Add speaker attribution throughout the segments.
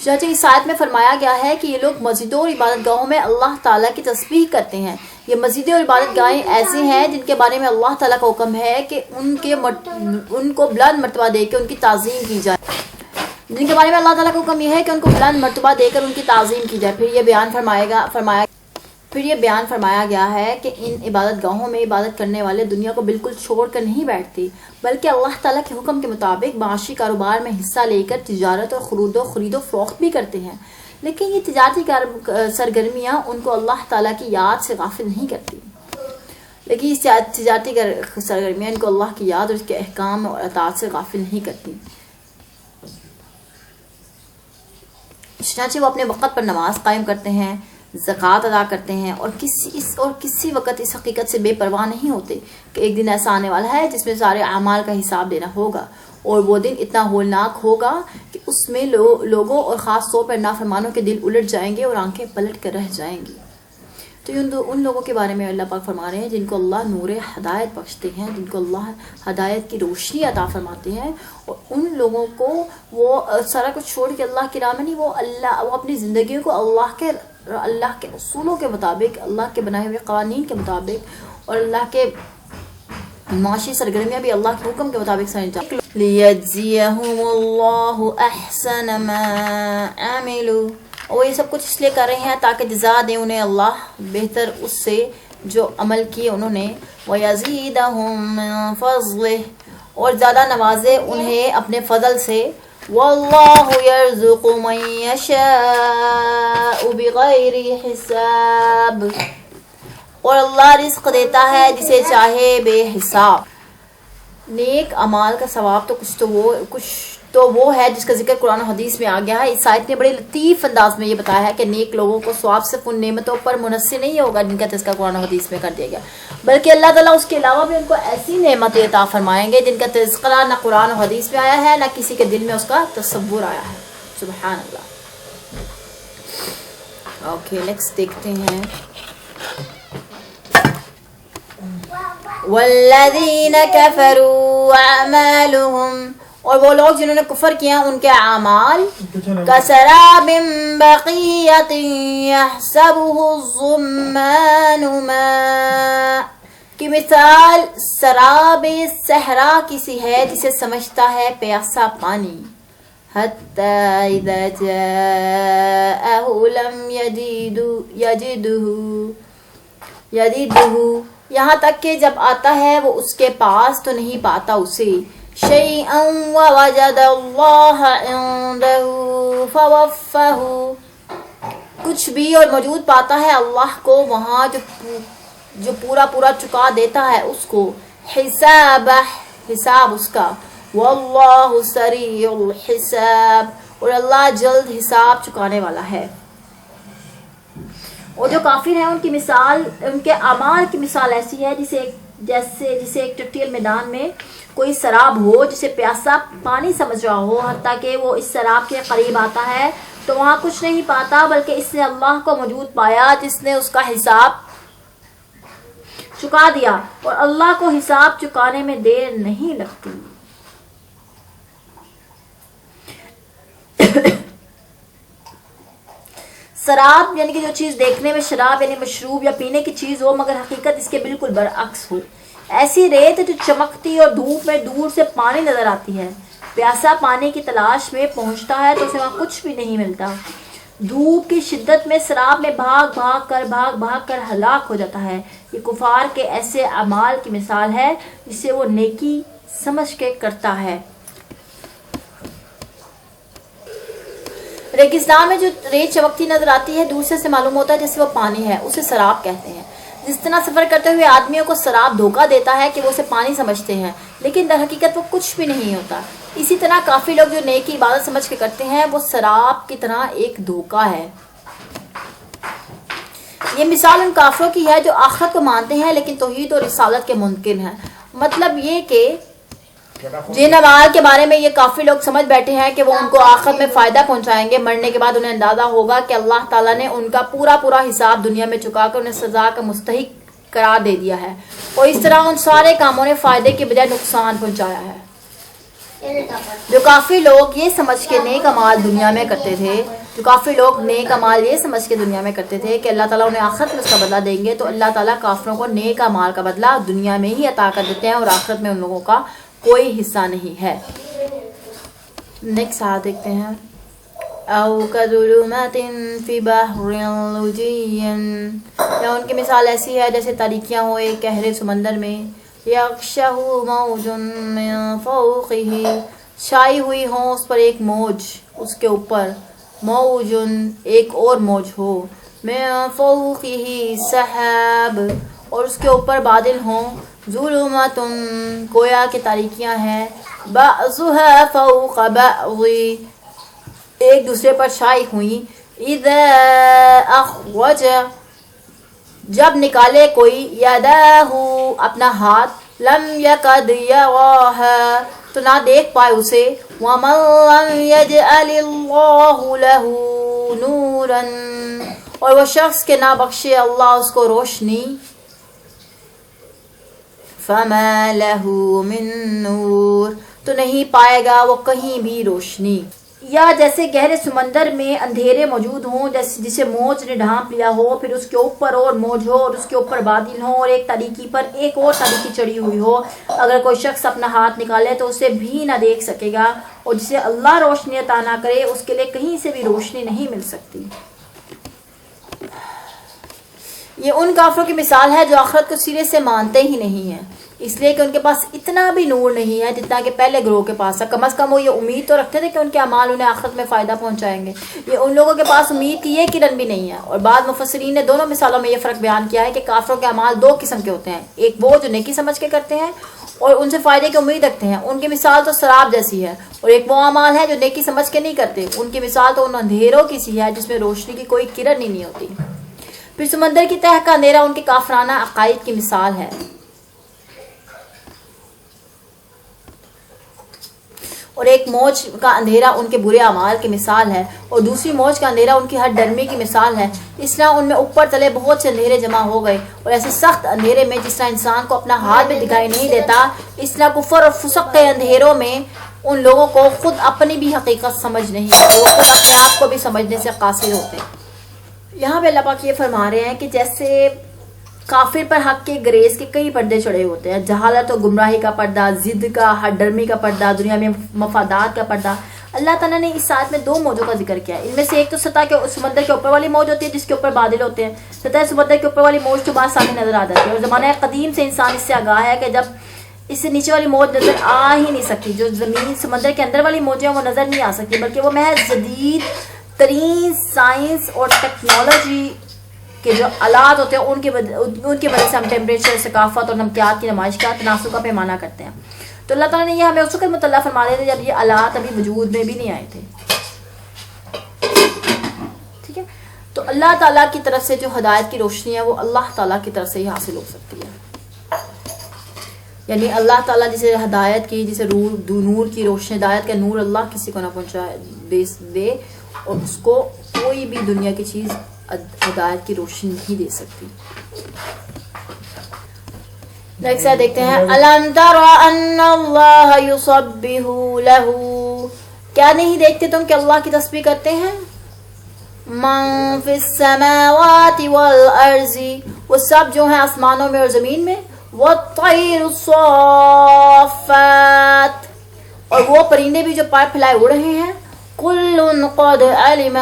Speaker 1: چنانچہ اس آیت میں فرمایا گیا ہے کہ یہ لوگ مسجدوں اور عبادت گاہوں میں اللہ تعالیٰ کی تسبیح کرتے ہیں. یہ مسجدیں اور عبادت گاہیں ایسی ہیں جن کے بارے میں اللہ تعالیٰ کا حکم ہے کہ ان کو بلند مرتبہ دے کے ان کی تعظیم کی جائے. جن کے بارے میں اللہ تعالیٰ کا حکم یہ ہے کہ ان کو بلند مرتبہ دے کر ان کی تعظیم کی جائے. پھر یہ بیان فرمایا گیا ہے کہ ان عبادت گاہوں میں عبادت کرنے والے دنیا کو بالکل چھوڑ کر نہیں بیٹھتے، بلکہ اللہ تعالیٰ کے حکم کے مطابق معاشی کاروبار میں حصہ لے کر تجارت اور خرید و فروخت بھی کرتے ہیں. لیکن یہ تجارتی سرگرمیاں ان کو اللہ تعالیٰ کی یاد سے غافل نہیں کرتی. لیکن یہ تجارتی سرگرمیاں ان کو اللہ کی یاد اور اس کے احکام اور اطاعت سے غافل نہیں کرتی. چنانچہ وہ اپنے وقت پر نماز قائم کرتے ہیں، زکوٰۃ ادا کرتے ہیں، اور کسی وقت اس حقیقت سے بے پرواہ نہیں ہوتے کہ ایک دن ایسا آنے والا ہے جس میں سارے اعمال کا حساب دینا ہوگا، اور وہ دن اتنا ہولناک ہوگا کہ اس میں لوگوں اور خاص طور پر نافرمانوں کے دل الٹ جائیں گے اور آنکھیں پلٹ کر رہ جائیں گی. تو ان لوگوں کے بارے میں اللہ پاک فرما رہے ہیں جن کو اللہ نور ہدایت بخشتے ہیں، جن کو اللہ ہدایت کی روشنی عطا فرماتے ہیں، اور ان لوگوں کو وہ سارا کچھ چھوڑ کے اللہ کی راہ میں نہیں، وہ اپنی زندگیوں کو اللہ کے اصولوں کے مطابق، اللہ کے بنائے ہوئے قوانین کے مطابق، اور اللہ کے معاشی سرگرمیاں بھی اللہ کے حکم کے مطابق سنجھا. لِيَجْزِيَهُمُ اللَّهُ أَحْسَنَ مَا عَمِلُوا، اور یہ سب کچھ اس لیے کر رہے ہیں تاکہ جزا دے انہیں اللہ بہتر اس سے جو عمل کیے انہوں نے. وَيَزِيدَهُم مِّن فَضْلِهِ، اور زیادہ نوازے انہیں اپنے فضل سے. وَاللَّهُ يَرْزُقُ مَن يَشَاءُ بِغَيْرِ حِسَابٍ، اور اللہ رزق دیتا ہے جسے چاہے بے حساب. نیک اعمال کا ثواب کچھ تو وہ ہے جس کا ذکر قرآن و حدیث میں آ گیا ہے. اس آیت نے بڑے لطیف انداز میں یہ بتایا ہے کہ نیک لوگوں کو ثواب صرف ان نعمتوں پر منحصر نہیں ہوگا جن کا تذکرہ قرآن و حدیث میں کر دیا گیا، بلکہ اللہ تعالیٰ اس کے علاوہ بھی ان کو ایسی نعمتیں عطا فرمائیں گے جن کا تذکرہ نہ قرآن و حدیث میں آیا ہے، نہ کسی کے دل میں اس کا تصور آیا ہے. سبحان اللہ. اوکے نیکسٹ دیکھتے ہیں. والذین کفروا اعمالهم، اور وہ لوگ جنہوں نے کفر کیا ان کے اعمال کسراب بقیۃ یحسبہ الظمآن ماء، کی مثال سراب صحرا کی سی ہے جسے سمجھتا ہے پیاسا پانی. حتی اذا جاءہ لم یجدہ، یہاں تک کہ جب آتا ہے وہ اس کے پاس تو نہیں پاتا اسے. شیئا ووجد اللہ عنده فوفہ، کچھ بھی اور موجود پاتا ہے اللہ کو وہاں جو پورا چکا دیتا ہے اس کو. حساب اس کا. واللہ سریع الحساب، اور اللہ جلد حساب چکانے والا ہے. اور جو کافر ہیں ان کی مثال، ان کے اعمال کی مثال ایسی ہے جیسے ایک ٹٹیل میدان میں کوئی سراب ہو جسے پیاسا پانی سمجھ رہا ہو، حتیٰ کہ وہ اس سراب کے قریب آتا ہے تو وہاں کچھ نہیں پاتا، بلکہ اس نے اللہ کو موجود پایا جس نے اس کا حساب چکا دیا، اور اللہ کو حساب چکانے میں دیر نہیں لگتی. سراب یعنی کہ جو چیز دیکھنے میں شراب یعنی مشروب یا پینے کی چیز ہو مگر حقیقت اس کے بالکل برعکس ہو. ایسی ریت جو چمکتی اور دھوپ میں دور سے پانی نظر آتی ہے. پیاسا پانی کی تلاش میں پہنچتا ہے تو اسے وہاں کچھ بھی نہیں ملتا. دھوپ کی شدت میں سراب میں بھاگ بھاگ کر ہلاک ہو جاتا ہے. یہ کفار کے ایسے اعمال کی مثال ہے جسے وہ نیکی سمجھ کے کرتا ہے. ریگستان میں جو ریت چمکتی نظر آتی ہے دور سے معلوم ہوتا ہے جیسے وہ پانی ہے، اسے سراب کہتے ہیں. جس طرح سفر کرتے ہوئے آدمیوں کو سراب دھوکہ دیتا ہے کہ وہ اسے پانی سمجھتے ہیں لیکن در حقیقت وہ کچھ بھی نہیں ہوتا، اسی طرح کافی لوگ جو نیکی عبادت سمجھ کے کرتے ہیں وہ سراب کی طرح ایک دھوکہ ہے. یہ مثال ان کافروں کی ہے جو آخرت کو مانتے ہیں لیکن توحید اور رسالت کے منکر ہیں. مطلب یہ کہ جن اعمال کے بارے میں یہ کافی لوگ سمجھ بیٹھے ہیں کہ وہ ان کو آخرت میں فائدہ پہنچائیں گے، مرنے کے بعد انہیں اندازہ ہوگا کہ اللہ تعالیٰ نے ان کا پورا حساب دنیا میں چکا کر انہیں سزا کا مستحق قرار دے دیا ہے، اور اس طرح ان سارے کاموں نے فائدے کے بجائے نقصان پہنچایا ہے. جو کافی لوگ یہ سمجھ کے نیک اعمال دنیا میں کرتے تھے، جو کافی لوگ نیک اعمال یہ سمجھ کے دنیا میں کرتے تھے کہ اللہ تعالیٰ انہیں آخرت میں اس کا بدلہ دیں گے، تو اللہ تعالیٰ کافروں کو نیک اعمال کا بدلہ دنیا میں ہی عطا کر دیتے ہیں اور آخرت میں ان لوگوں کا کوئی حصہ نہیں ہے۔ نیکسٹ آیت دیکھتے ہیں۔ او کظلمات فی بحر لجی، یا ان کی مثال ایسی ہے جیسے تاریکیاں ہو ایک گہرے سمندر میں، یغشہ موج من فوقہ، چھائی ہوئی ہوں اس پر ایک موج، اس کے اوپر موج ایک اور موج ہو، من فوقہ سحاب، اور اس کے اوپر بادل ہوں، ظلمات گویا کہ تاریکیاں ہیں، بعضها فوق بعض ایک دوسرے پر چھائی ہوئی، اذا اخرج جب نکالے کوئی، یداہ اپنا ہاتھ، لم یکد یراہا تو نہ دیکھ پائے اسے، ومن لم یجعل اللہ لہ نورا اور وہ شخص کے نہ بخشے اللہ اس کو روشنی، فما لہ من نور تو نہیں پائے گا وہ کہیں بھی روشنی۔ یا جیسے گہرے سمندر میں اندھیرے موجود ہوں جسے موج نے ڈھانپ لیا ہو، پھر اس کے اوپر اور موج ہو اور اس کے اوپر بادل ہوں اور ایک تاریکی پر ایک اور تاریکی چڑھی ہوئی ہو، اگر کوئی شخص اپنا ہاتھ نکالے تو اسے بھی نہ دیکھ سکے گا، اور جسے اللہ روشنی عطا نہ کرے اس کے لیے کہیں سے بھی روشنی نہیں مل سکتی۔ یہ ان کافروں کی مثال ہے جو آخرت کو سرے سے مانتے ہی نہیں ہیں، اس لیے کہ ان کے پاس اتنا بھی نور نہیں ہے جتنا کہ پہلے گروہ کے پاس ہے۔ کم از کم وہ یہ امید تو رکھتے تھے کہ ان کے اعمال انہیں آخرت میں فائدہ پہنچائیں گے، یہ ان لوگوں کے پاس امید کی یہ کرن بھی نہیں ہے۔ اور بعض مفسرین نے دونوں مثالوں میں یہ فرق بیان کیا ہے کہ کافروں کے اعمال دو قسم کے ہوتے ہیں، ایک وہ جو نیکی سمجھ کے کرتے ہیں اور ان سے فائدے کی امید رکھتے ہیں، ان کی مثال تو سراب جیسی ہے، اور ایک وہ اعمال ہے جو نیکی سمجھ کے نہیں کرتے، ان کی مثال تو ان اندھیروں کی سی ہے جس میں روشنی کی کوئی کرن ہی نہیں ہوتی۔ پھر سمندر کی تہہ کا اندھیرا ان کے کافرانہ عقائد کی مثال ہے، اور ایک موج کا اندھیرا ان کے برے اعمال کی مثال ہے، اور دوسری موج کا اندھیرا ان کی ہر ڈرمی کی مثال ہے۔ اس طرح ان میں اوپر تلے بہت سے اندھیرے جمع ہو گئے، اور ایسے سخت اندھیرے میں جس طرح انسان کو اپنا ہاتھ بھی دکھائی نہیں دیتا، اس طرح کفر اور فسق کے اندھیروں میں ان لوگوں کو خود اپنی بھی حقیقت سمجھ نہیں آتی، وہ خود اپنے آپ کو بھی سمجھنے سے قاصر ہوتے ہیں۔ یہاں پہ اللہ پاک یہ فرما رہے ہیں کہ جیسے کافر پر حق کے گریز کے کئی پردے چڑھے ہوتے ہیں، جہالت اور گمراہی کا پردہ، ضد کا، ہر ڈرمی کا پردہ، دنیا میں مفادات کا پردہ۔ اللہ تعالیٰ نے اس آیت میں دو موجوں کا ذکر کیا ہے، ان میں سے ایک تو سطح کے سمندر کے اوپر والی موج ہوتی ہے جس کے اوپر بادل ہوتے ہیں، سطح سمندر کے اوپر والی موج تو بات سامنے نظر آ جاتی ہے، اور زمانہ قدیم سے انسان اس سے آگاہ ہے کہ جب اس سے نیچے والی موج نظر آ ہی نہیں سکتی، جو زمین سمندر کے اندر والی موجیں وہ نظر نہیں آ سکتی، بلکہ وہ محض جدید ترین سائنس اور ٹیکنالوجی کہ جو آلات ہوتے ہیں ان کی وجہ سے ہم ٹیمپریچر، ثقافت اور نمکیات کی نمائش کا تناسب کا پیمانہ کرتے ہیں۔ تو اللہ تعالیٰ نے یہ ہمیں اس وقت مطلع فرما دیے تھے جب یہ آلات ابھی وجود میں بھی نہیں آئے تھے، ٹھیک ہے۔ تو اللہ تعالیٰ کی طرف سے جو ہدایت کی روشنی ہے وہ اللہ تعالیٰ کی طرف سے ہی حاصل ہو سکتی ہے، یعنی اللہ تعالیٰ جسے ہدایت کی، جسے نور کی روشنی، ہدایت کا نور اللہ کسی کو نہ پہنچائے دے، اور اس کو کوئی بھی دنیا کی چیز ہدایت کی روشنی نہیں دے سکتی۔ نیکسٹ دیکھتے ہیں، الم تر ان اللہ یسبح لہ، کیا نہیں دیکھتے تم کہ اللہ کی تسبیح کرتے ہیں، من فی السماوات والارض، وہ سب جو ہیں آسمانوں میں اور زمین میں، والطیر الصافات، اور وہ پرندے بھی جو پائے پھیلائے اڑ رہے ہیں، کل قد علم،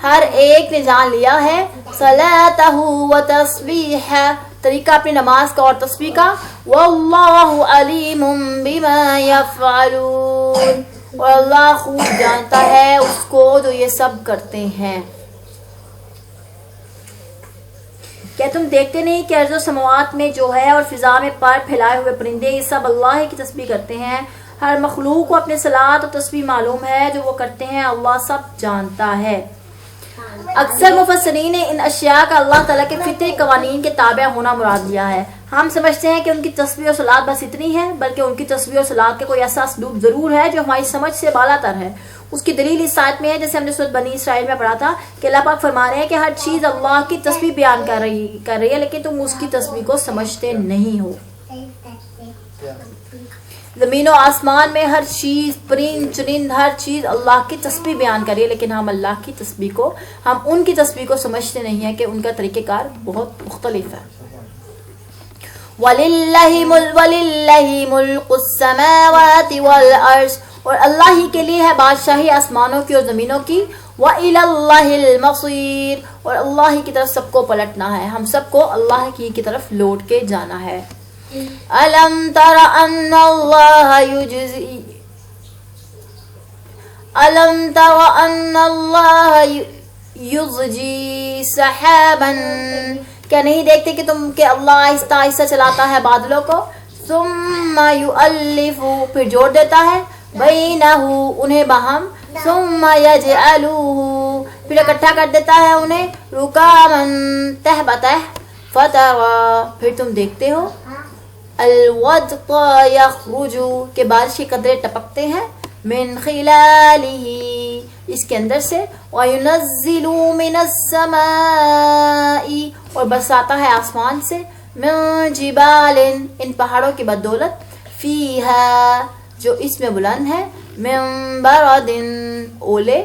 Speaker 1: ہر ایک نے جان لیا ہے، صلاتہ و تسبیحہ، طریقہ اپنی نماز کا اور تسبیح کا، واللہ علیم بما یفعلون، اور اللہ خوب جانتا ہے اس کو جو یہ سب کرتے ہیں۔ کیا تم دیکھتے نہیں کہ ارض و سماوات میں جو ہے اور فضا میں پر پھیلائے ہوئے پرندے یہ سب اللہ کی تسبیح کرتے ہیں، ہر مخلوق کو اپنے صلات اور تسبیح معلوم ہے، جو وہ کرتے ہیں اللہ سب جانتا ہے۔ اکثر مفسرین نے ان اشیاء کا اللہ تعالیٰ کے فطری قوانین کے تابع ہونا مراد لیا ہے۔ ہم سمجھتے ہیں کہ ان کی تسبیح اور صلات بس اتنی ہے، بلکہ ان کی تسبیح اور صلات کے کوئی ایسا اسلوب ضرور ہے جو ہماری سمجھ سے بالا تر ہے۔ اس کی دلیل اس آیت میں ہے، جیسے ہم نے سورۃ بنی اسرائیل میں پڑھا تھا کہ اللہ پاک فرما رہے ہیں کہ ہر چیز اللہ کی تسبیح بیان کر رہی ہے، لیکن تم اس کی تسبیح کو سمجھتے نہیں ہو۔ زمین و آسمان میں ہر چیز، پرند چرند ہر چیز اللہ کی تسبیح بیان کر رہی ہے، لیکن ہم اللہ کی تسبیح کو، ہم ان کی تسبیح کو سمجھتے نہیں ہیں کہ ان کا طریقہ کار بہت مختلف ہے۔ وَلِلَّهِ مُلْكُ السَّمَاوَاتِ وَالْأَرْضِ، اور اللہ ہی کے لیے ہے بادشاہی آسمانوں کی اور زمینوں کی۔ وَإِلَى اللَّهِ الْمَصِيرُ، اور اللہ ہی کی طرف سب کو پلٹنا ہے، ہم سب کو اللہ کی طرف لوٹ کے جانا ہے۔ أَلَمْ تَرَ أَنَّ اللَّهَ يُزْجِي سَحَابًا، کیا نہیں دیکھتے کہ اللہ آہستہ آہستہ چلاتا ہے بادلوں کو، ثم يؤلف، پھر جوڑ دیتا ہے، بینہ انہیں باہم، ثم یجعلوہ، پھر اکٹھا کر دیتا ہے انہیں، رکاما تہ بتہ، فترى، پھر تم دیکھتے ہو، الودق یخرج، کہ بارش کے قطرے ٹپکتے ہیں، من خلالہ، اس کے اندر سے، وَيُنَزِّلُ مِنَ السَّمَاءِ، اور برساتا ہے آسمان سے، من جبال، ان پہاڑوں کی بدولت، فیہا، جو اس میں بلند ہے، من برد، اولے،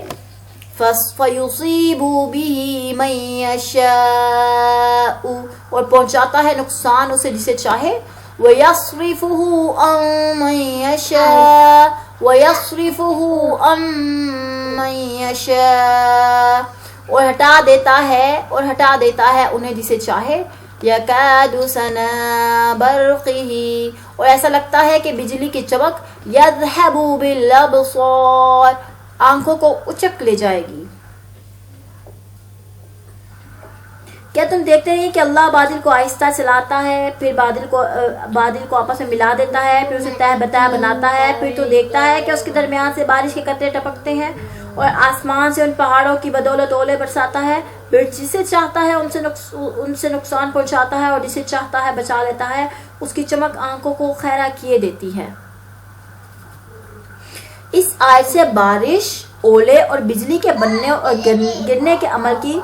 Speaker 1: فَيُصِيبُ بِهِ مَن يَشَاءُ، اور پہنچاتا ہے نقصان اسے جسے چاہے، وَيَصْرِفُهُ عَن مَن يَشَاءُ، وَيَصْرِفُهُ عَن مَن يَشَاءُ، اور ہٹا دیتا ہے انہیں جسے چاہے، يَكَادُ سَنَا بَرْقِهِ، اور ایسا لگتا ہے کہ بجلی کی چمک، يَذْهَبُ بِالْأَبْصَارِ، آنکھوں کو اچک لے جائے گی۔ کیا تم دیکھتے نہیں کہ اللہ بادل کو آہستہ چلاتا ہے، پھر بادل کو آپس میں ملا دیتا ہے، پھر اسے تہ بتہ بناتا ہے، پھر تو دیکھتا ہے کہ اس کے درمیان سے بارش کے قطرے ٹپکتے ہیں، اور آسمان سے ان پہاڑوں کی بدولت اولے برساتا ہے، پھر جسے چاہتا ہے ان سے نقصان پہنچاتا ہے، اور جسے چاہتا ہے بچا لیتا ہے، اس کی چمک آنکھوں کو خیرہ کیے دیتی ہے۔ اس آیت سے بارش، اولے اور بجلی کے بننے اور گرنے کے عمل کی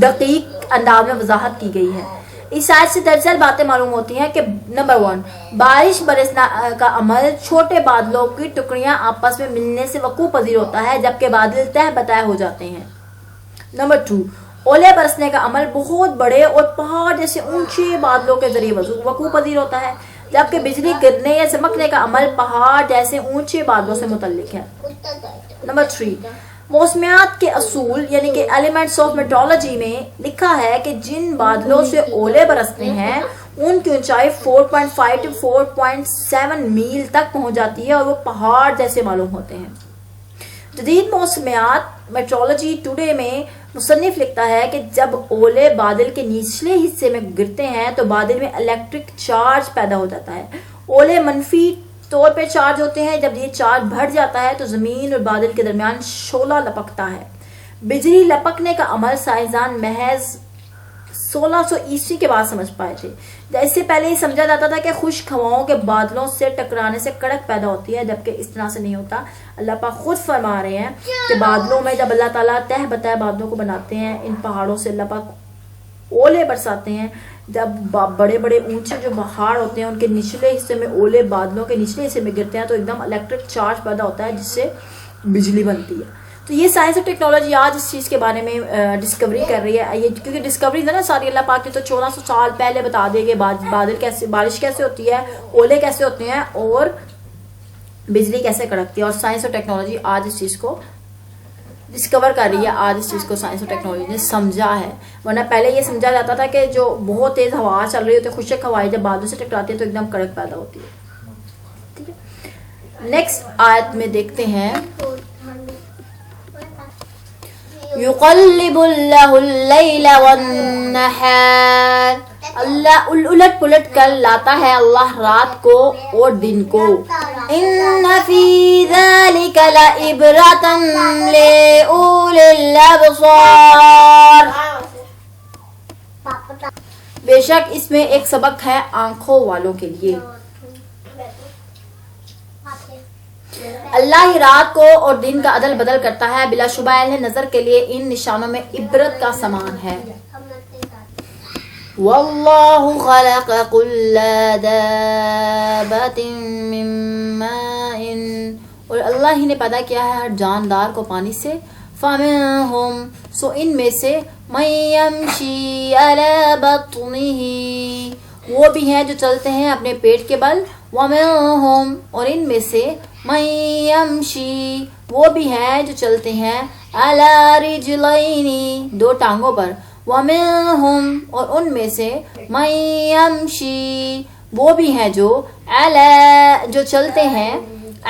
Speaker 1: دقیق انداز میں وضاحت کی گئی ہے۔ اس آیت سے دراصل باتیں معلوم ہوتی ہیں کہ نمبر 1، بارش برسنا کا عمل چھوٹے بادلوں کی ٹکڑیاں آپس میں ملنے سے وقوع پذیر ہوتا ہے، جبکہ بادل تہ بتہ ہو جاتے ہیں۔ نمبر 2، اولے برسنے کا عمل بہت بڑے اور پہاڑ جیسے اونچے بادلوں کے ذریعے وقوع پذیر ہوتا ہے، جبکہ بجلی گرنے یا چمکنے کا عمل پہاڑ جیسے اونچے بادلوں سے متعلق ہے۔ نمبر 3، موسمیات کے اصول یعنی کہ ایلیمنٹس آف میٹرولوجی میں لکھا ہے کہ جن بادلوں سے اولے برستے ہیں ان کی اونچائی 4.5 to 4.7 میل تک پہنچ جاتی ہے، اور وہ پہاڑ جیسے معلوم ہوتے ہیں۔ جدید موسمیات میٹرولوجی ٹوڈے میں مصنف لکھتا ہے کہ جب اولے بادل کے نچلے حصے میں گرتے ہیں تو بادل میں الیکٹرک چارج پیدا ہو جاتا ہے۔ اولے منفی طور پہ چارج ہوتے ہیں، جب یہ چارج بڑھ جاتا ہے تو زمین اور بادل کے درمیان شعلہ لپکتا ہے۔ بجلی لپکنے کا عمل سائنسدان محض 1600 عیسوی کے بعد سمجھ پائے تھے۔ اس سے پہلے یہ سمجھا جاتا تھا کہ خشک ہواؤں کے بادلوں سے ٹکرانے سے کڑک پیدا ہوتی ہے، جبکہ اس طرح سے نہیں ہوتا۔ اللہ پاک خود فرما رہے ہیں کہ بادلوں میں جب اللہ تعالیٰ تہ بتہ بادلوں کو بناتے ہیں، ان پہاڑوں سے اللہ پاک اولے برساتے ہیں، جب بڑے بڑے اونچے جو پہاڑ ہوتے ہیں ان کے نچلے حصے میں اولے بادلوں کے نچلے حصے میں گرتے ہیں تو ایک دم الیکٹرک چارج پیدا ہوتا ہے جس سے بجلی بنتی ہے۔ تو یہ سائنس اور ٹیکنالوجی آج اس چیز کے بارے میں ڈسکوری کر رہی ہے، یہ کیونکہ ڈسکوری ہے نا ساری اللہ پاک نے تو 1400 سال پہلے بتا دیا کہ بارش کیسے ہوتی ہے، اولے کیسے ہوتے ہیں اور بجلی کیسے کڑکتی ہے، اور سائنس اور ٹیکنالوجی آج اس چیز کو ڈسکور کر رہی ہے۔ آج اس چیز کو سائنس اور ٹیکنالوجی نے سمجھا ہے، ورنہ پہلے یہ سمجھا جاتا تھا کہ جو بہت تیز ہوا چل رہی ہوتی ہے، خشک ہوائیں جب بادلوں سے ٹکراتی ہے تو ایک دم کڑک پیدا ہوتی ہے۔ ٹھیک ہے، نیکسٹ آیت میں دیکھتے ہیں، یقلب اللہ اللیل والنہار، اللہ الٹ پلٹ کر لاتا ہے اللہ رات کو اور دن کو۔ ان فی ذلک لعبرۃ لأولی الابصار، بے شک اس میں ایک سبق ہے آنکھوں والوں کے لیے۔ اللہ ہی رات کو اور دن کا عدل بدل کرتا ہے، بلا شبہ اہل نظر کے لیے ان نشانوں میں عبرت کا سامان ہے۔ واللہ خلق کل دابۃ من ماء، اور اللہ ہی نے پیدا کیا ہے ہر جاندار کو پانی سے. فمنہم، سو ان میں سے، من یمشی علی بطنہ، وہ بھی ہیں جو چلتے ہیں اپنے پیٹ کے بل. ومنہم، اور ان میں سے، من یمشی، وہ بھی ہیں جو چلتے ہیں علی رجلین، دو ٹانگوں پر. ومنہم، اور ان میں سے، من یمشی، وہ بھی ہیں جو چلتے ہیں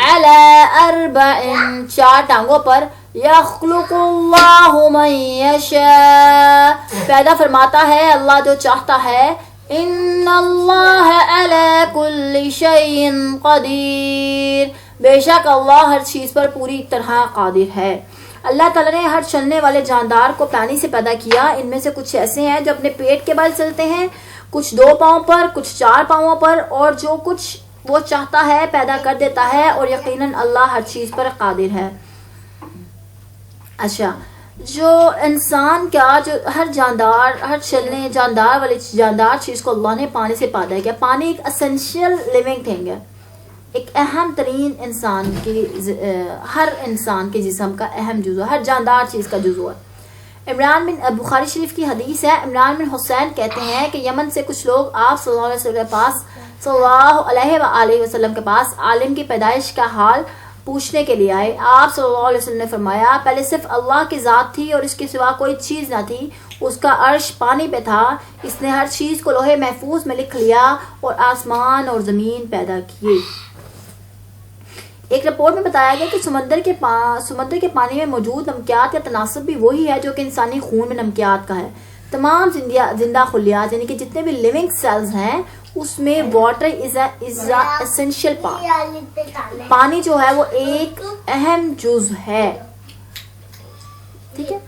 Speaker 1: علی اربع، چار ٹانگوں پر. یخلق اللہ من یشاء، پیدا فرماتا ہے اللہ جو چاہتا ہے. ان اللہ علی کل شیء قدیر، بے شک اللہ ہر چیز پر پوری طرح قادر ہے. اللہ تعالیٰ نے ہر چلنے والے جاندار کو پانی سے پیدا کیا. ان میں سے کچھ ایسے ہیں جو اپنے پیٹ کے بل چلتے ہیں، کچھ دو پاؤں پر، کچھ چار پاؤں پر، اور جو کچھ وہ چاہتا ہے پیدا کر دیتا ہے، اور یقیناً اللہ ہر چیز پر قادر ہے. اچھا، جو انسان کا جو ہر چلنے جاندار چیز کو اللہ نے پانی سے پیدا کیا. پانی ایک اسینشیل لیونگ تھنگ ہے، ایک اہم ترین ہر انسان کے جسم کا اہم جزو، ہر جاندار چیز کا جزو ہے. عمران بن بخاری شریف کی حدیث ہے، عمران بن حسین کہتے ہیں کہ یمن سے کچھ لوگ آپ صلی اللہ علیہ وسلم کے پاس عالم کی پیدائش کا حال پوچھنے کے لیے آئے. آپ صلی اللہ علیہ وسلم نے فرمایا، پہلے صرف اللہ کی ذات تھی اور اس کے سوا کوئی چیز نہ تھی. اس کا عرش پانی پہ تھا. اس نے ہر چیز کو لوح محفوظ میں لکھ لیا اور آسمان اور زمین پیدا کیے. ایک رپورٹ میں بتایا گیا کہ سمندر کے پانی میں موجود نمکیات کا تناسب بھی وہی ہے جو کہ انسانی خون میں نمکیات کا ہے. تمام زندہ خلیات یعنی کہ جتنے بھی لیونگ سیلز ہیں اس میں واٹر از اسینشیل پارٹ. پانی جو ہے وہ ایک اہم جز ہے. ٹھیک ہے.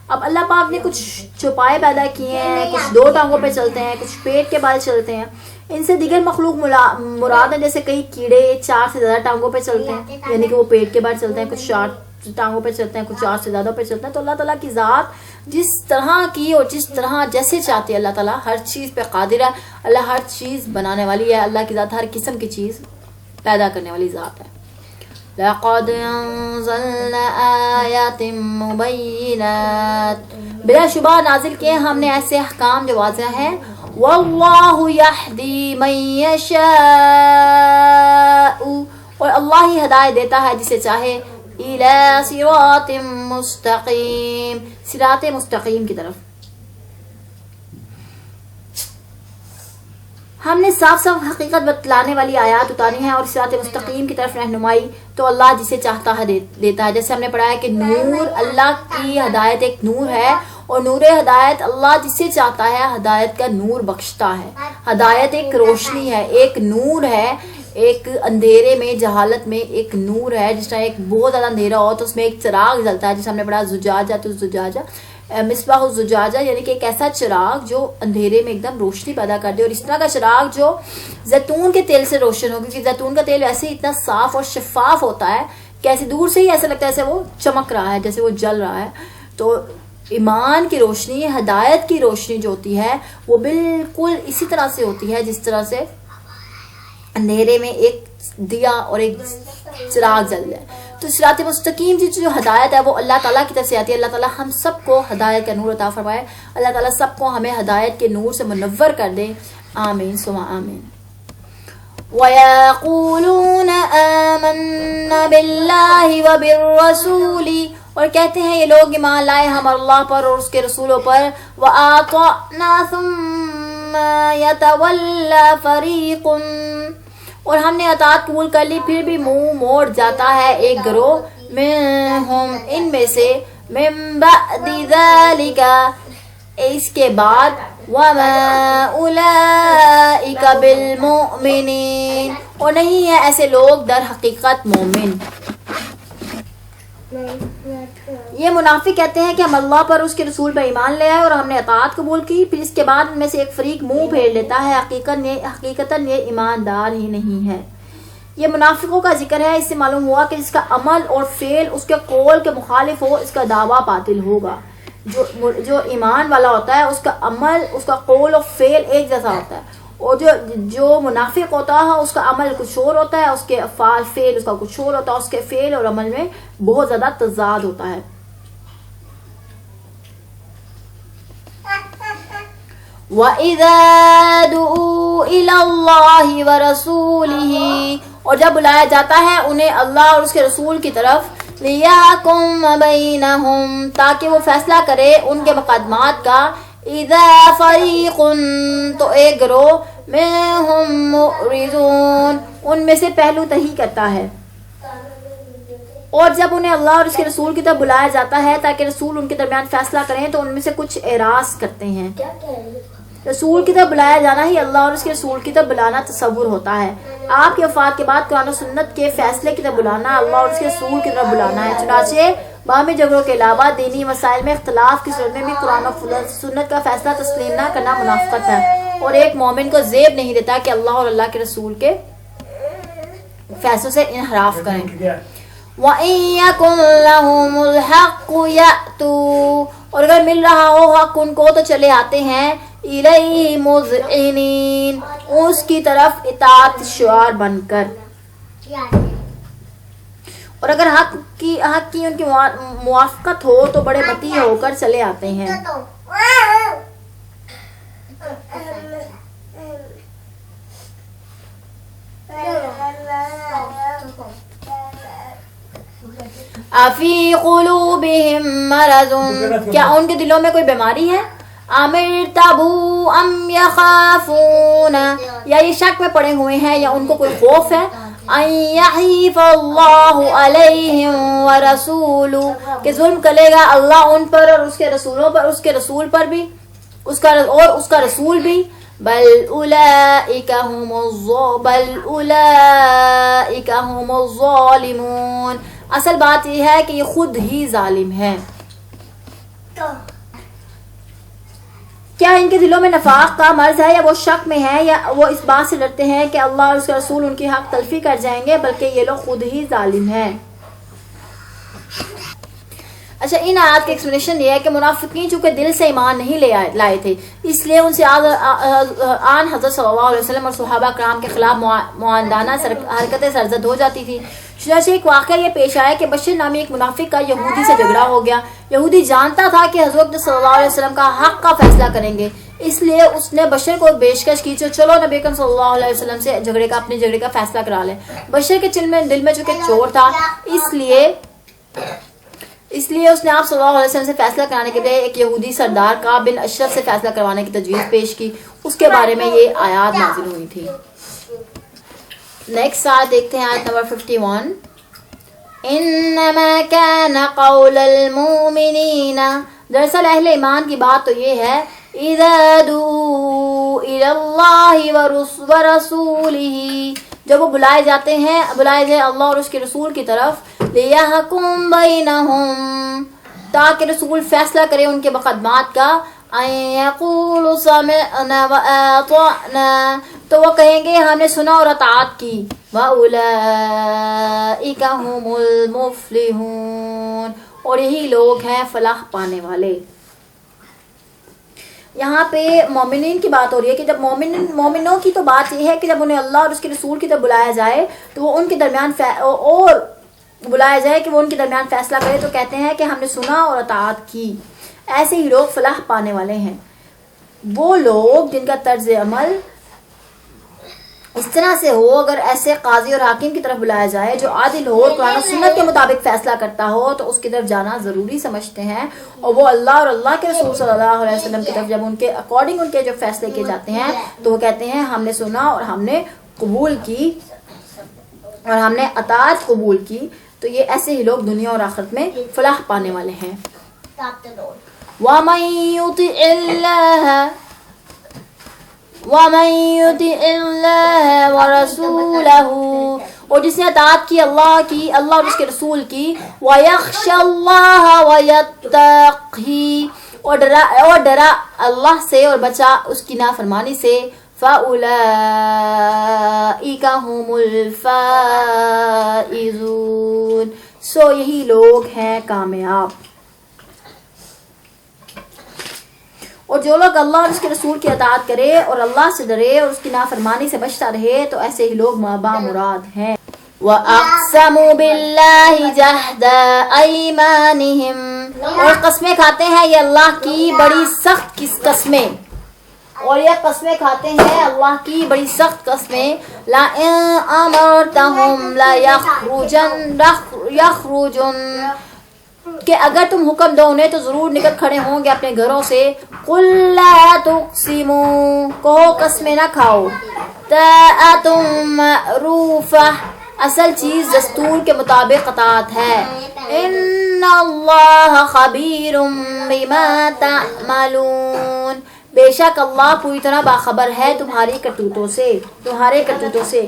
Speaker 1: اب اللہ پاک نے کچھ چوپائے پیدا کیے ہیں، کچھ دو ٹانگوں پہ چلتے ہیں، کچھ پیٹ کے بال چلتے ہیں. ان سے دیگر مخلوق مراد ہیں، جیسے کئی کیڑے 4 سے زیادہ ٹانگوں پہ چلتے ہیں، یعنی کہ وہ پیٹ کے بال چلتے ہیں، کچھ 4 ٹانگوں پہ چلتے ہیں، کچھ 4 سے زیادہ پہ چلتے ہیں. تو اللہ تعالیٰ کی ذات جس طرح کی اور جس طرح جیسے چاہتی ہے اللہ تعالیٰ ہر چیز پہ قادر ہے. اللہ ہر چیز بنانے والی ہے. اللہ کی ذات ہر قسم کی چیز پیدا کرنے والی ذات ہے. لَقَدْ أَنزَلْنَا آيَاتٍ مُبَيِّنَاتٍ، بلا شبہ نازل کیے ہم نے ایسے احکام جو واضح ہیں. وَاللَّهُ يَهْدِي مَن يَشَاءُ، اور اللہ ہی ہدایت دیتا ہے جسے چاہے. إِلَى صِرَاطٍ مُسْتَقِيمٍ، صراط مستقیم کی طرف. ہم نے صاف صاف حقیقت بتلانے والی آیات اتاری ہیں اور صراط مستقیم کی طرف رہنمائی تو اللہ جسے چاہتا ہے دیتا ہے. جیسے ہم نے پڑھا ہے کہ نور، اللہ کی ہدایت ایک نور ہے، اور نور ہدایت اللہ جسے چاہتا ہے ہدایت کا نور بخشتا ہے. ہدایت ایک روشنی ہے، ایک نور ہے. ایک اندھیرے میں، جہالت میں ایک نور ہے. جس طرح ایک بہت زیادہ اندھیرا ہو تو اس میں ایک چراغ جلتا ہے، جسے ہم نے پڑھا زجاجہ، تو زجاجہ مصباح الزجاجہ یعنی کہ ایک ایسا چراغ جو اندھیرے میں ایک دم روشنی پیدا کر دے. اور اس طرح کا چراغ جو زیتون کے تیل سے روشن ہو، کیونکہ زیتون کا تیل ایسے اتنا صاف اور شفاف ہوتا ہے کہ ایسے دور سے ہی ایسا لگتا ہے جیسے وہ چمک رہا ہے، جیسے وہ جل رہا ہے. تو ایمان کی روشنی، ہدایت کی روشنی جو ہوتی ہے وہ بالکل اسی طرح سے ہوتی ہے جس طرح سے اندھیرے میں ایک دیا اور ایک چراغ جل جائے. تو صراط مستقیم جو ہدایت ہے وہ اللہ تعالیٰ کی طرف سے آتی ہے. اللہ تعالیٰ ہم سب کو ہدایت کا نور عطا فرمائے. اللہ تعالیٰ سب کو ہمیں ہدایت کے نور سے منور کر دے. آمین ثم آمین. وَيَقُولُونَ آمَنَّا بِاللَّهِ وَبِالرَّسُولِ، اور کہتے ہیں یہ لوگ ایمان لائے ہم اللہ پر اور اس کے رسولوں پر. وَآطَعْنَا ثُمَّ يَتَوَلَّى فَرِيقٌ، اور ہم نے اطاعت قبول کر لی پھر بھی منہ موڑ جاتا ہے ایک گروہ. منہم، ان میں سے. من بعد ذلك، اس کے بعد. وما اولئک بالمؤمنین، اور نہیں ہے ایسے لوگ در حقیقت مومن. یہ منافق کہتے ہیں کہ ہم اللہ پر اس کے رسول پر ایمان لے آئے اور ہم نے اطاعت قبول کی، پھر اس کے بعد ان میں سے ایک فریق منہ پھیر لیتا ہے. حقیقتاً یہ ایماندار ہی نہیں ہے. یہ منافقوں کا ذکر ہے. اس سے معلوم ہوا کہ جس کا عمل اور فعل اس کے قول کے مخالف ہو اس کا دعویٰ باطل ہوگا. جو ایمان والا ہوتا ہے اس کا عمل، اس کا قول اور فعل ایک جیسا ہوتا ہے، اور جو منافق ہوتا ہے اس کا عمل کچھ اور ہوتا ہے، اس کے افعال فعل اس کا کچھ اور ہوتا ہے، اس کے فعل اور عمل میں بہت زیادہ تضاد ہوتا ہے۔ وَإِذَا دُعُوا إِلَى اللَّهِ وَرَسُولِهِ، اور جب بلایا جاتا ہے انہیں اللہ اور اس کے رسول کی طرف، لِيَحْكُمَ بَيْنَهُمْ، تاکہ وہ فیصلہ کرے ان کے مقدمات کا، اِذَا فَرِيقٌ، تو ایک گروہ، مِنْهُمْ مُعْرِضُونَ، ان میں سے پہلو تہی کرتا ہے۔ اور جب انہیں اللہ اور اس کے رسول کی طرف بلایا جاتا ہے تاکہ رسول ان کے درمیان فیصلہ کریں تو ان میں سے کچھ اعراض کرتے ہیں۔ رسول کی طرف بلایا جانا ہی اللہ اور اس کے رسول کی طرف بلانا تصور ہوتا ہے۔ آپ کی وفات کے بعد قرآن و سنت کے فیصلے کی طرف بلانا اللہ اور اس کے رسول کی طرف بلانا ہے۔ چنانچہ باہمی جھگڑوں کے علاوہ دینی مسائل میں اختلاف کی صورت میں بھی قرآن و سنت کا فیصلہ تسلیم نہ کرنا منافقت ہے، اور ایک مومن کو زیب نہیں دیتا کہ اللہ اور اللہ کے رسول کے فیصلوں سے انحراف کریں۔ وَإِن يَكُن لَّهُمُ الْحَقُّ يَأْتُوا، اور اگر مل رہا ہو حق ان کو تو چلے آتے ہیں، إِلَيْهِ مُذْعِنِينَ، اس کی طرف اطاعت شعار بن کر، اور اگر حق کی ان کی موافقت ہو تو بڑے مطیع ہو کر چلے آتے ہیں۔ افی قلوبہم مرض، کیا ان کے دلوں میں کوئی بیماری ہے؟ ام ارتبوا ام یخافون، یا یہ شک میں پڑے ہوئے ہیں یا ان کو کوئی خوف ہے، ان یحیف اللہ علیہم ورسولہ، کہ ظلم کرے گا اللہ ان پر اور اس کے رسولوں پر، اس کے رسول پر بھی، اس کا رسول بھی، بل اولئک ہم الظالمون، اصل بات یہ ہے کہ یہ خود ہی ظالم ہے۔ کیا ان کے دلوں میں نفاق کا مرض ہے، یا وہ شک میں ہے، یا وہ اس بات سے ڈرتے ہیں کہ اللہ اور اس کے رسول ان کی حق تلفی کر جائیں گے، بلکہ یہ لوگ خود ہی ظالم ہیں۔ اچھا، ان آیات کا ایکسپلینیشن یہ ہے کہ منافقین چونکہ دل سے ایمان نہیں لائے تھے، اس لیے ان سے آن حضرت صلی اللہ علیہ وسلم اور صحابہ کرام کے خلاف معاندانہ حرکتیں سرزد ہو جاتی تھی۔ چنانچہ ایک واقعہ یہ پیش آیا کہ بشر نامی ایک منافق کا یہودی سے جھگڑا ہو گیا۔ یہودی جانتا تھا کہ حضرت صلی اللہ علیہ وسلم کا حق کا فیصلہ کریں گے، اس لیے اس نے بشر کو پیشکش کی، چلو نبی اکرم صلی اللہ علیہ وسلم سے اپنے جھگڑے کا فیصلہ کرا لیں۔ بشر کے دل میں چونکہ چور تھا، اس لیے اس نے آپ صلی اللہ علیہ وسلم سے فیصلہ کرانے کے لیے ایک یہودی سردار کعب بن اشرف سے فیصلہ کروانے کی تجویز پیش کی۔ اس کے بارے میں یہ آیات نازل ہوئی تھی۔ نیکسٹ آیت دیکھتے ہیں، آیت نمبر 51۔ انما كان قول المؤمنین، دراصل اہل ایمان کی بات تو یہ ہے، اذا دعوا الى اللہ ورسولہ، جب وہ بلائے جائے اللہ اور اس کے رسول کی طرف، لیحکم بینہم، تاکہ رسول فیصلہ کرے ان کے مقدمات کا، ان یقولوا سمعنا واطعنا، تو وہ کہیں گے ہم نے سنا اور اطاعت کی، وَأُولَئِكَ هُمُ الْمُفْلِحُونَ، اور یہی لوگ ہیں فلاح پانے والے۔ یہاں پہ مومنین کی بات ہو رہی ہے کہ جب مومنوں کی تو بات یہ ہے کہ جب انہیں اللہ اور اس کے رسول کی طرف بلایا جائے تو وہ ان کے درمیان فیصلہ کرے تو کہتے ہیں کہ ہم نے سنا اور اطاعت کی۔ ایسے ہی لوگ فلاح پانے والے ہیں، وہ لوگ جن کا طرز عمل اس طرح سے ہو، اگر ایسے قاضی اور حاکم کی طرف بلایا جائے جو عادل ہو اور قرآن و سنت کے مطابق فیصلہ کرتا ہو تو اس کی طرف جانا ضروری سمجھتے ہیں، اور وہ اللہ اور اللہ کے رسول صلی اللہ علیہ وسلم کی طرف جب ان کے اکارڈنگ ان کے جو فیصلے کیے جاتے ہیں تو وہ کہتے ہیں ہم نے سنا اور ہم نے قبول کی اور ہم نے اطاعت قبول کی۔ تو یہ ایسے ہی لوگ دنیا اور آخرت میں فلاح پانے والے ہیں۔ وَمَن يُطِعِ اللَّهَ وَرَسُولَهُ، اور جس نے اطاعت کی اللہ اور اس کے رسول کی، وَيَخْشَى اللَّهَ وَيَتَّقْهِ، اور ڈرا اللہ سے اور بچا اس کی نافرمانی سے، فَأُولَئِكَ هُمُ الْفَائِزُونَ، سو یہی لوگ ہیں کامیاب۔ اور جو لوگ اللہ اور اس کے رسول کی اطاعت کرے اور اللہ سے ڈرے اور اس کی نافرمانی سے بچتا رہے تو ایسے ہی لوگ بامراد ہیں. وَأَقْسَمُوا بِاللَّهِ جَهْدَ أَيْمَانِهِمْ اور قسمیں کھاتے ہیں یہ اللہ کی بڑی سخت قسمیں اور یہ قسمیں کھاتے ہیں اللہ کی بڑی سخت قسمیں. لَئِنْ أَمَرْتَهُمْ لَيَخْرُجُنَّ کہ اگر تم حکم دو انہیں تو ضرور نکل کھڑے ہوں گے اپنے گھروں سے. قُلْ لَا تُقْسِمُوا کہو قسمیں نہ کھاؤ. طاعۃ معروفہ اصل چیز دستور کے مطابق اطاعت ہے. ان اللہ خبیر بما تعملون بے شک اللہ پوری طرح باخبر ہے تمہارے کرتوتوں سے.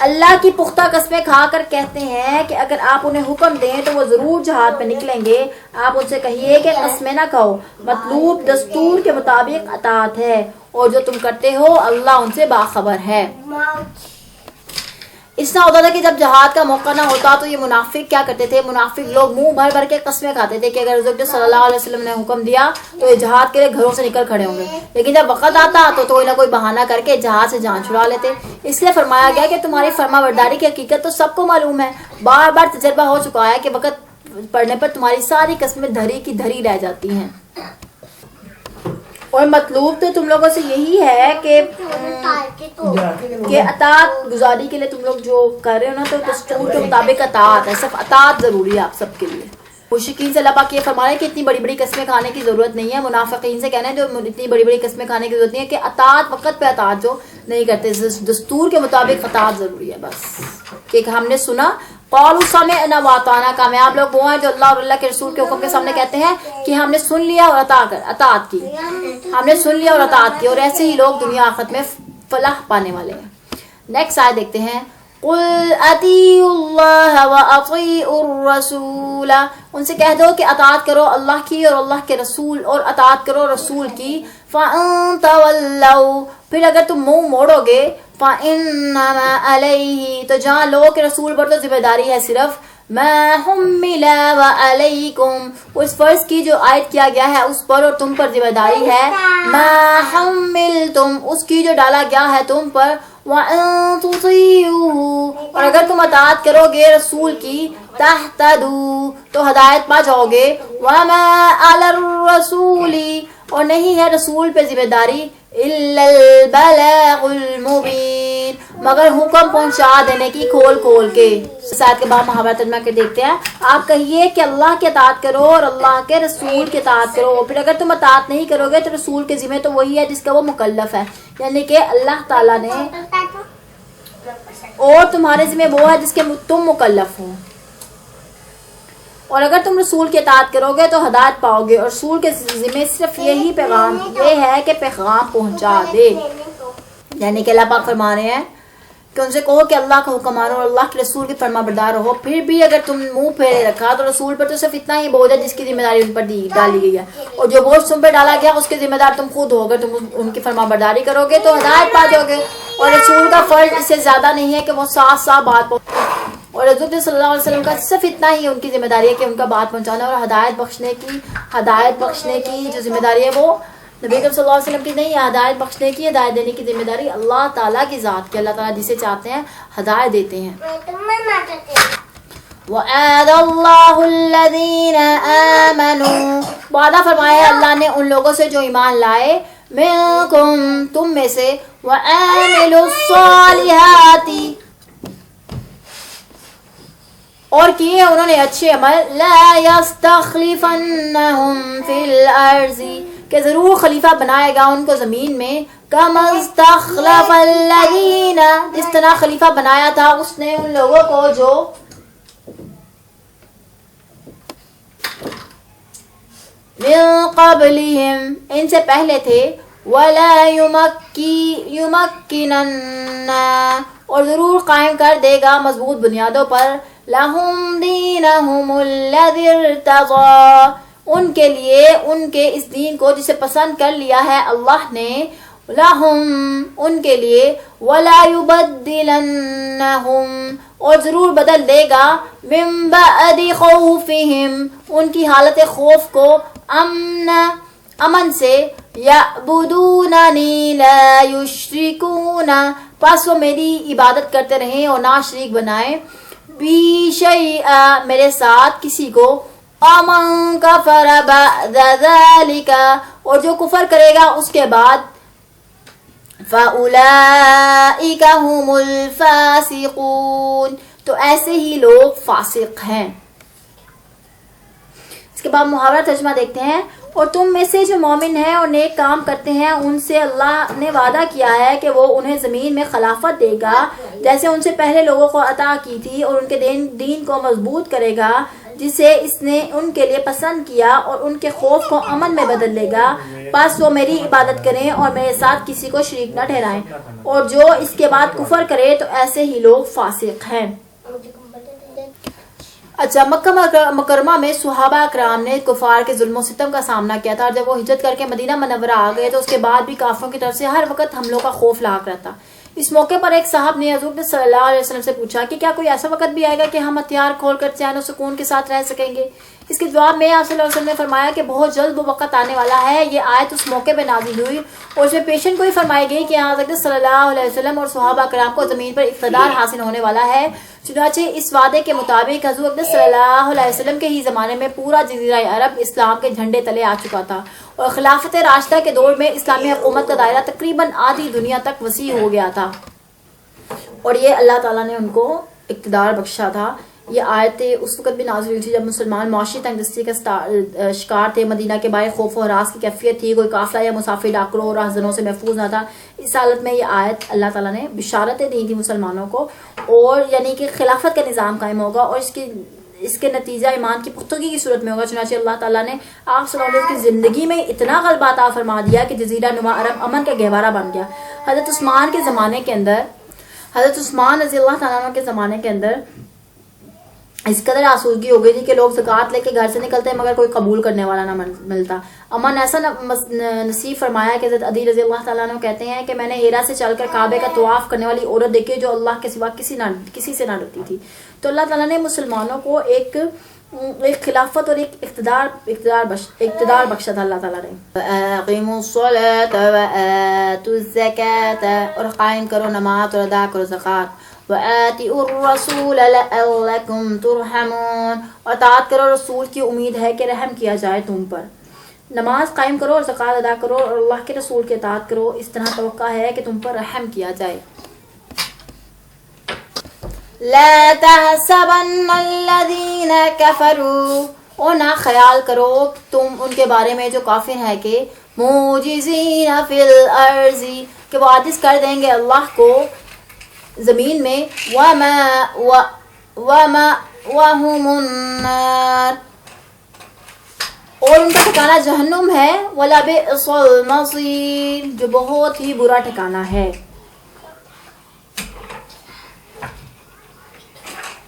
Speaker 1: اللہ کی پختہ قسمیں کھا کر کہتے ہیں کہ اگر آپ انہیں حکم دیں تو وہ ضرور جہاد پہ نکلیں گے. آپ ان سے کہیے کہ قسمیں نہ کھاؤ مطلوب دستور کے مطابق اطاعت ہے اور جو تم کرتے ہو اللہ ان سے باخبر ہے. اس طرح ہوتا تھا کہ جب جہاد کا موقع نہ ہوتا تو یہ منافق کیا کرتے تھے. منافق لوگ منہ بھر بھر کے قسمیں کھاتے تھے کہ اگر حضرت صلی اللہ علیہ وسلم نے حکم دیا تو یہ جہاد کے لیے گھروں سے نکل کھڑے ہوں گے, لیکن جب وقت آتا تو کوئی نہ کوئی بہانہ کر کے جہاد سے جان چھڑا لیتے. اس لیے فرمایا گیا کہ تمہاری فرما برداری کی حقیقت تو سب کو معلوم ہے. بار بار تجربہ ہو چکا ہے کہ وقت پڑنے پر تمہاری ساری قسمیں دھری کی دھری رہ جاتی ہیں. اور مطلوب تو تم لوگوں سے یہی ہے کہ اطاعت گزاری کے لیے تم لوگ جو کر رہے ہو نا تو دستور کے مطابق اطاعت ہے. صرف اطاعت ضروری ہے آپ سب کے لیے. مشرکین سے اللہ پاک یہ فرما رہے ہیں کہ اتنی بڑی بڑی قسمیں کھانے کی ضرورت نہیں ہے. منافقین سے کہنا ہے جو اتنی بڑی بڑی قسمیں کھانے کی ضرورت نہیں ہے کہ اطاعت وقت پہ اطاعت جو نہیں کرتے دستور کے مطابق اطاعت ضروری ہے. بس کہ ہم نے سنا قالوا سمعنا واطعنا کامیاب لوگ وہ ہیں جو اللہ اور اللہ کے رسول کے حکم کے سامنے کہتے ہیں کہ ہم نے سن لیا اور اطاعت کی. ہم نے سن لیا اور اطاعت کی اور ایسے ہی لوگ دنیا آخرت میں فلاح پانے والے ہیں. نیکسٹ آیت دیکھتے ہیں. قل اطیعوا اللہ واطیعوا الرسول ان سے کہہ دو کہ اطاعت کرو اللہ کی اور اللہ کے رسول اور اطاعت کرو رسول کی. فَإِن تَوَلَّوْا پھر اگر تم منہ موڑو گے فَإِنَّمَا عَلَيْهِ تو جان لو کہ رسول پر تو ذمہ داری ہے صرف مَا حُمِّلَ وَعَلَيْكُمْ اس فرض کی جو عائد کیا گیا ہے اس پر اور تم پر ذمہ داری ہے. مَا حُمِّلْتُمْ اس کی جو ڈالا گیا ہے تم پر. وَإِن تُطِيعُوهُ اور اگر تم اطاعت کرو گے رسول کی تَهْتَدُوا تو ہدایت پا جاؤ گے. وَمَا عَلَى الرَّسُولِ اور نہیں ہے رسول پہ ذمہ داری إِلَّا الْبَلَاغُ الْمُبِينُ مگر حکم پہنچا دینے کی کھول کھول کے. ساتھ کے بعد محاورہ ترجمہ کے دیکھتے ہیں. آپ کہیے کہ اللہ کی اطاعت کرو اور اللہ کے رسول کی اطاعت کرو. پھر اگر تم اطاعت نہیں کرو گے تو رسول کے ذمہ تو وہی ہے جس کا وہ مکلف ہے, یعنی کہ اللہ تعالیٰ نے, اور تمہارے ذمہ وہ ہے جس کے تم مکلف ہو. اور اگر تم رسول کی اطاعت کرو گے تو ہدایت پاؤ گے. اور رسول کے ذمہ صرف یہی پیغام یہ ہے کہ پیغام پہنچا دے. یعنی کہ اللہ پاک فرما رہے ہیں کہ ان سے کہو کہ اللہ کا حکم مانو اور اللہ کے رسول کی فرما بردار رہو. پھر بھی اگر تم منہ پھیرے رکھا تو رسول پر تو صرف اتنا ہی بوجھ ہے جس کی ذمہ داری ان پر ڈالی گئی ہے, اور جو بوجھ تم پہ ڈالا گیا اس کے ذمہ دار تم خود ہو. اگر تم ان کی فرما برداری کرو گے تو ہدایت پا جاؤ گے. اور رسول کا فرض اس سے زیادہ نہیں ہے کہ وہ صاف صاف بات اور حضرت صلی اللہ علیہ وسلم کا صرف اتنا ہی ان کی ذمہ داری ہے کہ ان کا بات پہنچانا اور ہدایت بخشنے کی جو ذمہ داری ہے وہ نبی صلی اللہ علیہ وسلم کی نہیں ہے. ہدایت بخشنے کی ہدایت دینے کی ذمہ داری اللہ تعالیٰ کی ذات کی. اللہ تعالیٰ جسے چاہتے ہیں ہدایت دیتے ہیں. وَعَدَ اللَّهُ الَّذِينَ آمَنُوا وعدہ فرمایا اللہ نے ان لوگوں سے جو ایمان لائے مِنْكُمْ تم میں سے وَعَمِلُوا الصَّالِحَاتِ اور کیے انہوں نے اچھے عمل. لَا يَسْتَخْلِفَنَّهُمْ فِي الْأَرْضِ کہ ضرور خلیفہ بنائے گا ان کو زمین میں. كَمَا اسْتَخْلَفَ الَّذِينَ جس طرح خلیفہ بنایا تھا اس نے ان لوگوں کو جو مِن قَبْلِهِمْ ان سے پہلے تھے. وَلَا يُمَكِّنَنَّ اور ضرور قائم کر دے گا مضبوط بنیادوں پر. لَهُمْ دِينَهُمُ الَّذِي ارْتَضَىٰ ان کے لیے ان کے اس دین کو جسے پسند کر لیا ہے اللہ نے. لَهُمْ ان کے لیے. وَلَا يُبَدِّلَنَّهُمْ اور ضرور بدل دے گا. مِن بَعْدِ خَوْفِهِمْ ان کی حالت خوف کو امن سے یعبدوننی لا یشرکون پس وہ میری عبادت کرتے رہیں اور نہ شریک بنائیں بی شیئا میرے ساتھ کسی کو ومن کفر بعد ذلک اور جو کفر کرے گا اس کے بعد فَأُولَئِكَ هُمُ الْفَاسِقُونَ تو ایسے ہی لوگ فاسق ہیں. اس کے بعد محاورہ ترجمہ دیکھتے ہیں. اور تم میں سے جو مومن ہیں اور نیک کام کرتے ہیں ان سے اللہ نے وعدہ کیا ہے کہ وہ انہیں زمین میں خلافت دے گا جیسے ان سے پہلے لوگوں کو عطا کی تھی اور ان کے دین کو مضبوط کرے گا جسے اس نے ان کے لیے پسند کیا اور ان کے خوف کو امن میں بدل لے گا. بس وہ میری عبادت کریں اور میرے ساتھ کسی کو شریک نہ ٹھہرائیں اور جو اس کے بعد کفر کرے تو ایسے ہی لوگ فاسق ہیں. اچھا مکہ مکرمہ میں صحابہ اکرام نے کفار کے ظلم و ستم کا سامنا کیا تھا اور جب وہ ہجرت کر کے مدینہ منورہ آ گئے تو اس کے بعد بھی کافروں کی طرف سے ہر وقت حملوں کا خوف لاحق رہتا. اس موقع پر ایک صاحب نے حضور صلی اللہ علیہ وسلم سے پوچھا کہ کیا کوئی ایسا وقت بھی آئے گا کہ ہم ہتھیار کھول کر چین و سکون کے ساتھ رہ سکیں گے؟ اس کے جواب میں آپ صلی اللہ علیہ وسلم نے فرمایا کہ بہت جلد وہ وقت آنے والا ہے. یہ آیت اس موقع پہ نازل ہوئی اور اس میں پیشن گوئی فرمائی گئی کہ حضرت صلی اللہ علیہ وسلم اور صحابہ کرام کو زمین پر اقتدار حاصل ہونے والا ہے. چنانچہ اس وعدے کے مطابق حضرت صلی اللہ علیہ وسلم کے ہی زمانے میں پورا جزیرہ عرب اسلام کے جھنڈے تلے آ چکا تھا اور خلافت راشدہ کے دور میں اسلامی حکومت کا دائرہ تقریباً آدھی دنیا تک وسیع ہو گیا تھا اور یہ اللہ تعالیٰ نے ان کو اقتدار بخشا تھا. یہ آیتیں اس وقت بھی نازل ہوئی تھی جب مسلمان معاشی تنگدستی کا شکار تھے. مدینہ کے باہر خوف و ہراس کی کیفیت تھی. کوئی قافلہ یا مسافر ڈاکروں اور راہزنوں سے محفوظ نہ تھا. اس حالت میں یہ آیت اللہ تعالیٰ نے بشارتیں دی تھی مسلمانوں کو اور یعنی کہ خلافت کا نظام قائم ہوگا اور اس کے نتیجہ ایمان کی پختگی کی صورت میں ہوگا. چنانچہ اللہ تعالیٰ نے آپ صلی اللہ علیہ وسلم کی زندگی میں اتنا غلبہ عطا فرما دیا کہ جزیرہ نما عرب امن کا گہوارہ بن گیا. حضرت عثمان کے زمانے کے اندر حضرت عثمان رضی اللہ تعالیٰ عنہ کے زمانے کے اندر اس قدر آسودگی ہو گئی تھی کہ لوگ زکوٰۃ لے کے گھر سے نکلتے مگر کوئی قبول کرنے والا نہ ملتا. امن ایسا نصیب فرمایا کہ حضرت علی رضی اللہ تعالیٰ عنہ کہتے ہیں کہ میں نے ہیرا سے چل کر کعبے کا طواف کرنے والی عورت دیکھی جو اللہ کے سوا کسی سے نہ ڈرتی تھی. تو اللہ تعالیٰ نے مسلمانوں کو ایک خلافت اور ایک اقتدار بخشا تھا اللہ تعالیٰ نے. اقیموا الصلاۃ وآتوا الزکاۃ اور قائم کرو نماز اور ادا کرو زکوٰۃ. وآتوا الرسول لعلکم ترحمون اور اطاعت کرو رسول کی امید ہے کہ رحم کیا جائے تم پر. نماز قائم کرو اور زکوٰۃ ادا کرو اور اللہ کے رسول کی اطاعت کرو. اس طرح توقع ہے کہ تم پر رحم کیا جائے. لا تحسبن الذین کفروا اور نہ خیال کرو تم ان کے بارے میں جو کافر ہے کہ معجزین فی الارض کہ وہ عاجز کر دیں گے اللہ کو زمین میں. وَمَأْوَاهُمُ النَّارُ اور ان کا ٹھکانہ جہنم ہے. وَلَبِئْسَ الْمَصِيرُ جو بہت ہی برا ٹھکانہ ہے.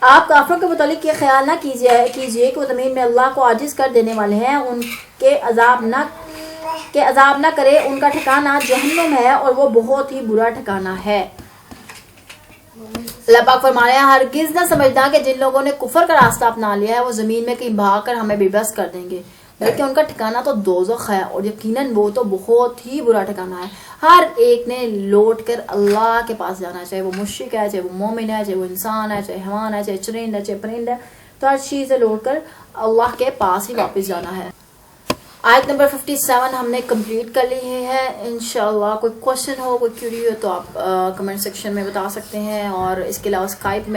Speaker 1: آپ کافروں کے متعلق یہ خیال نہ کیجیے کہ وہ زمین میں اللہ کو عاجز کر دینے والے ہیں. ان کے عذاب نہ کرے. ان کا ٹھکانہ جہنم ہے اور وہ بہت ہی برا ٹھکانہ ہے. اللہ پاک فرما رہے ہیں ہرگز نہ سمجھنا کہ جن لوگوں نے کفر کا راستہ اپنا لیا ہے وہ زمین میں کہیں بھاگ کر ہمیں بے بس کر دیں گے بلکہ ان کا ٹھکانہ تو دوزخ ہے اور یقیناً وہ تو بہت ہی برا ٹھکانہ ہے. ہر ایک نے لوٹ کر اللہ کے پاس جانا چاہے وہ مشرک ہے چاہے وہ مومن ہے چاہے وہ انسان ہے چاہے حیوان ہے چاہے چرند ہے چاہے پرند ہے. تو ہر چیز سے لوٹ کر اللہ کے پاس ہی واپس جانا ہے. آیت نمبر 57 ہم نے کمپلیٹ کر لی ہے. انشاءاللہ کوئی کوشچن ہو کوئی کیوری ہو تو آپ کمنٹ سیکشن میں بتا سکتے ہیں. اور اس کے علاوہ اسکائپ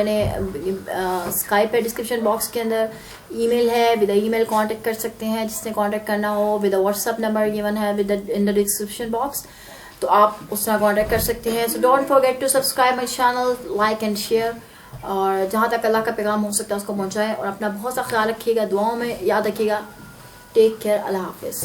Speaker 1: ہے ڈسکرپشن باکس کے اندر. ای میل ہے ود ای میل کانٹیکٹ کر سکتے ہیں جس نے کانٹیکٹ کرنا ہو. With WhatsApp number given ہے ان دا ڈسکرپشن باکس تو آپ اس طرح کانٹیکٹ کر سکتے ہیں. So don't forget to subscribe my channel like and share اور جہاں تک اللہ کا پیغام ہو سکتا ہے اس کو پہنچائیں اور اپنا بہت سا خیال رکھیے گا. دعاؤں میں یاد رکھیے گا. Take care. اللہ حافظ.